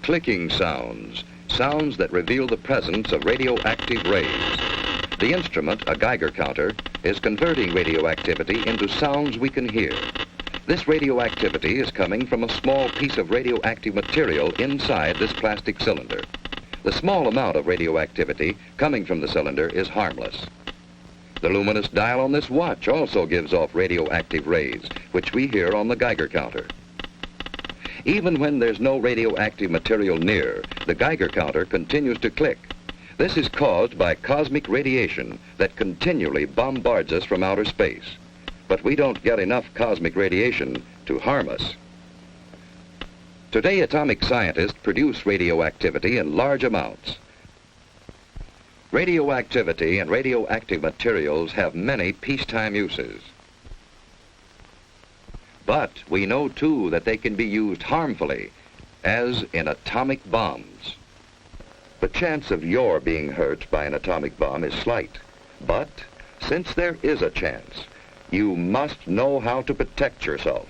clicking sounds, sounds that reveal the presence of radioactive rays. The instrument, a Geiger counter, is converting radioactivity into sounds we can hear. This radioactivity is coming from a small piece of radioactive material inside this plastic cylinder. The small amount of radioactivity coming from the cylinder is harmless. The luminous dial on this watch also gives off radioactive rays, which we hear on the Geiger counter. Even when there's no radioactive material near, the Geiger counter continues to click. This is caused by cosmic radiation that continually bombards us from outer space. But we don't get enough cosmic radiation to harm us. Today, atomic scientists produce radioactivity in large amounts. Radioactivity and radioactive materials have many peacetime uses. But we know, too, that they can be used harmfully, as in atomic bombs. The chance of your being hurt by an atomic bomb is slight. But since there is a chance, you must know how to protect yourself.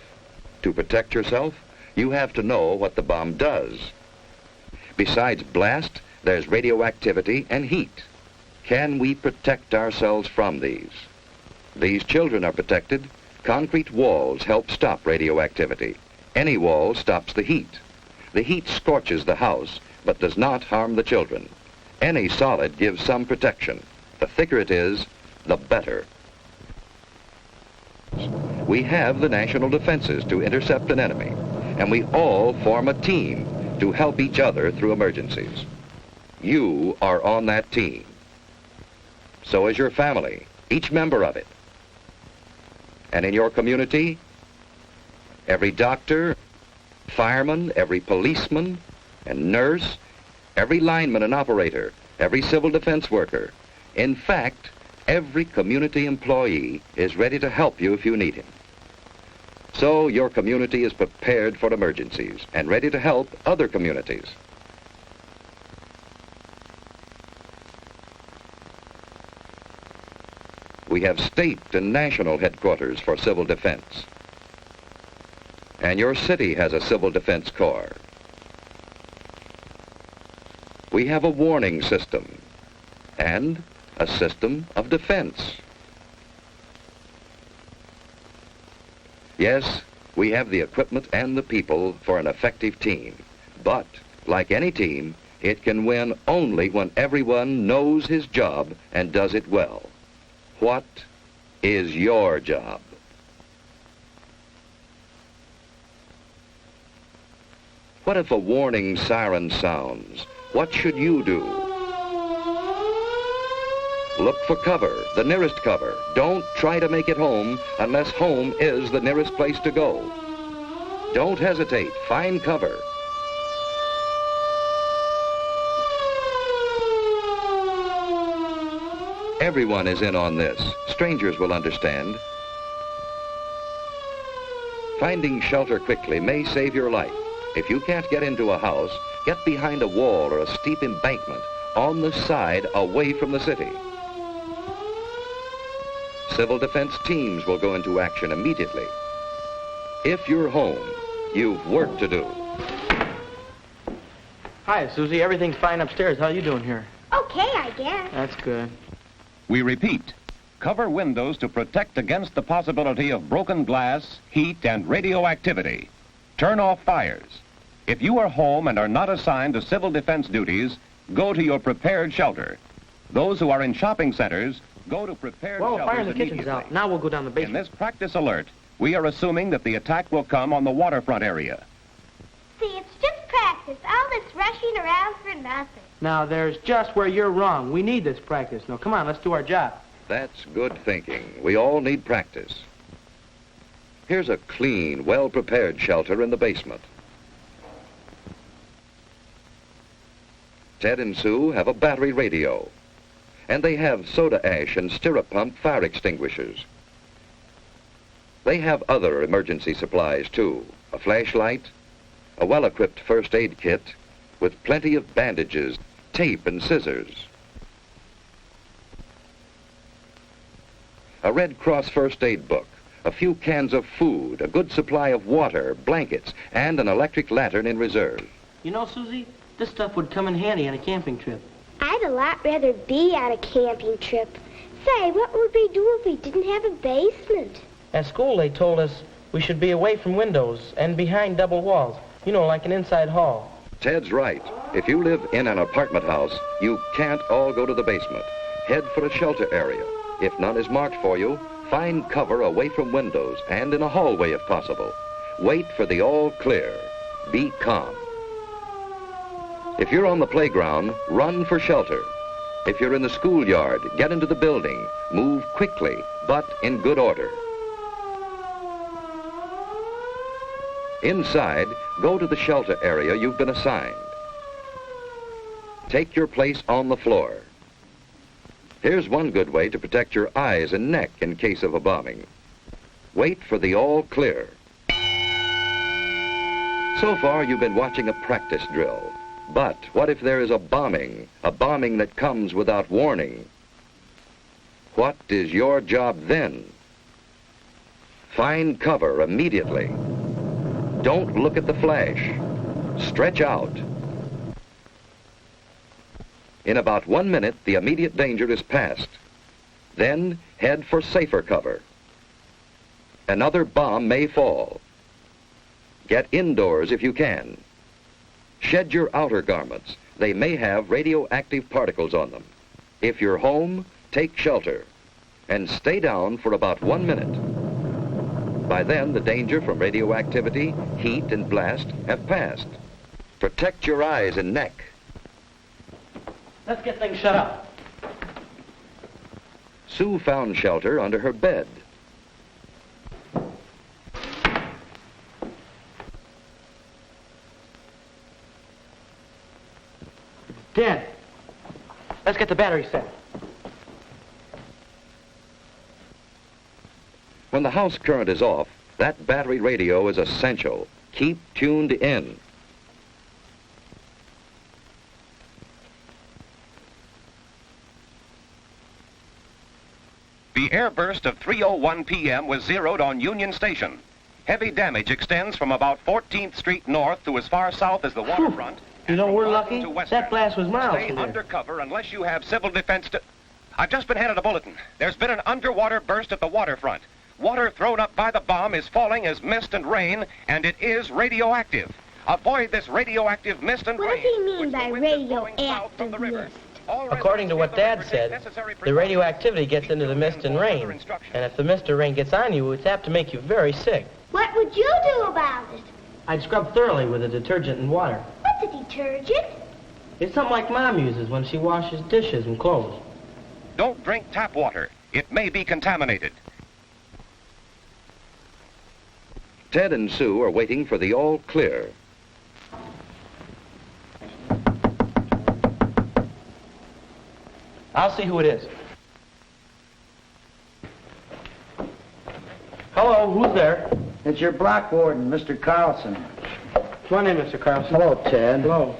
To protect yourself, you have to know what the bomb does. Besides blast, there's radioactivity and heat. Can we protect ourselves from these? These children are protected. Concrete walls help stop radioactivity. Any wall stops the heat. The heat scorches the house, but does not harm the children. Any solid gives some protection. The thicker it is, the better. We have the national defenses to intercept an enemy, and we all form a team to help each other through emergencies. You are on that team. So is your family, each member of it. And in your community, every doctor, fireman, every policeman and nurse, every lineman and operator, every civil defense worker, in fact, every community employee is ready to help you if you need him. So your community is prepared for emergencies and ready to help other communities. We have state and national headquarters for civil defense. And your city has a civil defense corps. We have a warning system and a system of defense. Yes, we have the equipment and the people for an effective team. But, like any team, it can win only when everyone knows his job and does it well. What is your job? What if a warning siren sounds? What should you do? Look for cover, the nearest cover. Don't try to make it home unless home is the nearest place to go. Don't hesitate. Find cover. Everyone is in on this. Strangers will understand. Finding shelter quickly may save your life. If you can't get into a house, get behind a wall or a steep embankment on the side away from the city. Civil defense teams will go into action immediately. If you're home, you've work to do. Hi, Susie. Everything's fine upstairs. How are you doing here? Okay, I guess. That's good. We repeat, cover windows to protect against the possibility of broken glass, heat, and radioactivity. Turn off fires. If you are home and are not assigned to civil defense duties, go to your prepared shelter. Those who are in shopping centers, go to prepared Well, shelters fire in the kitchen's immediately. out. Now we'll go down the In basement. this practice alert, we are assuming that the attack will come on the waterfront area. See, it's just practice. All this rushing around for nothing. Now, there's just where you're wrong. We need this practice. Now, come on, let's do our job. That's good thinking. We all need practice. Here's a clean, well-prepared shelter in the basement. Ted and Sue have a battery radio, and they have soda ash and stirrup pump fire extinguishers. They have other emergency supplies, too. A flashlight, a well-equipped first aid kit with plenty of bandages, tape, and scissors. A Red Cross first aid book, a few cans of food, a good supply of water, blankets, and an electric lantern in reserve. You know, Susie, this stuff would come in handy on a camping trip. I'd a lot rather be on a camping trip. Say, what would we do if we didn't have a basement? At school, they told us we should be away from windows and behind double walls. You know, like an inside hall. Ted's right. If you live in an apartment house, you can't all go to the basement. Head for a shelter area. If none is marked for you, find cover away from windows and in a hallway if possible. Wait for the all clear. Be calm. If you're on the playground, run for shelter. If you're in the schoolyard, get into the building. Move quickly, but in good order. Inside, go to the shelter area you've been assigned. Take your place on the floor. Here's one good way to protect your eyes and neck in case of a bombing. Wait for the all clear. So far, you've been watching a practice drill. But what if there is a bombing that comes without warning? What is your job then? Find cover immediately. Don't look at the flash. Stretch out. In about 1 minute, the immediate danger is past. Then head for safer cover. Another bomb may fall. Get indoors if you can. Shed your outer garments. They may have radioactive particles on them. If you're home, take shelter and stay down for about 1 minute. By then, the danger from radioactivity, heat, and blast have passed. Protect your eyes and neck. Let's get things shut up. Sue found shelter under her bed. Dead. Let's get the battery set. When the house current is off, that battery radio is essential. Keep tuned in. The airburst of 3:01 p.m. was zeroed on Union Station. Heavy damage extends from about 14th Street north to as far south as the waterfront. You know, we're lucky. To Western. That blast was miles Stay from there. undercover unless you have civil defense to... I've just been handed a bulletin. There's been an underwater burst at the waterfront. Water thrown up by the bomb is falling as mist and rain, and it is radioactive. Avoid this radioactive mist and rain. What does he mean which the by wind is blowing south from the radioactive river. mist? All According to what residents Dad give said, necessary the precautions. radioactivity gets into the mist and rain. And if the mist or rain gets on you, it's apt to make you very sick. What would you do about it? I'd scrub thoroughly with a detergent and water. What's a detergent? It's something like Mom uses when she washes dishes and clothes. Don't drink tap water. It may be contaminated. Ted and Sue are waiting for the all clear. I'll see who it is. Hello, who's there? It's your block warden, Mr. Carlson. Come on in, Mr. Carlson. Hello, Ted. Hello.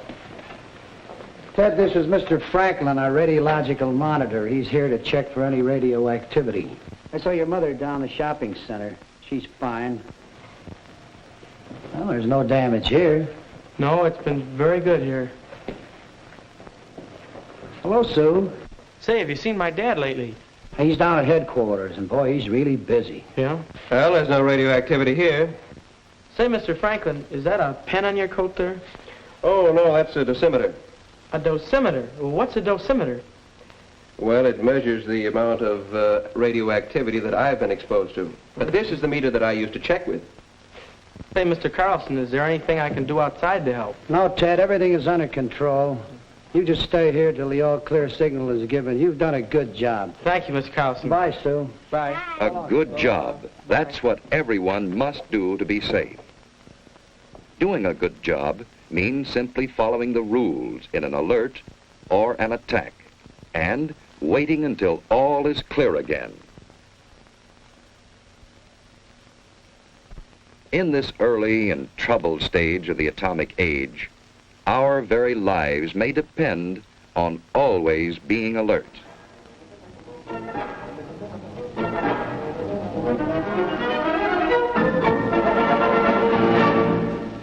Ted, this is Mr. Franklin, our radiological monitor. He's here to check for any radioactivity. I saw your mother down the shopping center. She's fine. Well, there's no damage here. No, it's been very good here. Hello, Sue. Say, have you seen my dad lately? He's down at headquarters, and boy, he's really busy. Yeah? Well, there's no radioactivity here. Say, Mr. Franklin, is that a pen on your coat there? Oh, no, that's a dosimeter. A dosimeter? Well, what's a dosimeter? Well, it measures the amount of radioactivity that I've been exposed to. But this is the meter that I use to check with. Say, Mr. Carlson, is there anything I can do outside to help? No, Ted, everything is under control. You just stay here till the all-clear signal is given. You've done a good job. Thank you, Mr. Carlson. Bye, Sue. Bye. A good job. That's what everyone must do to be safe. Doing a good job means simply following the rules in an alert or an attack and waiting until all is clear again. In this early and troubled stage of the atomic age, our very lives may depend on always being alert.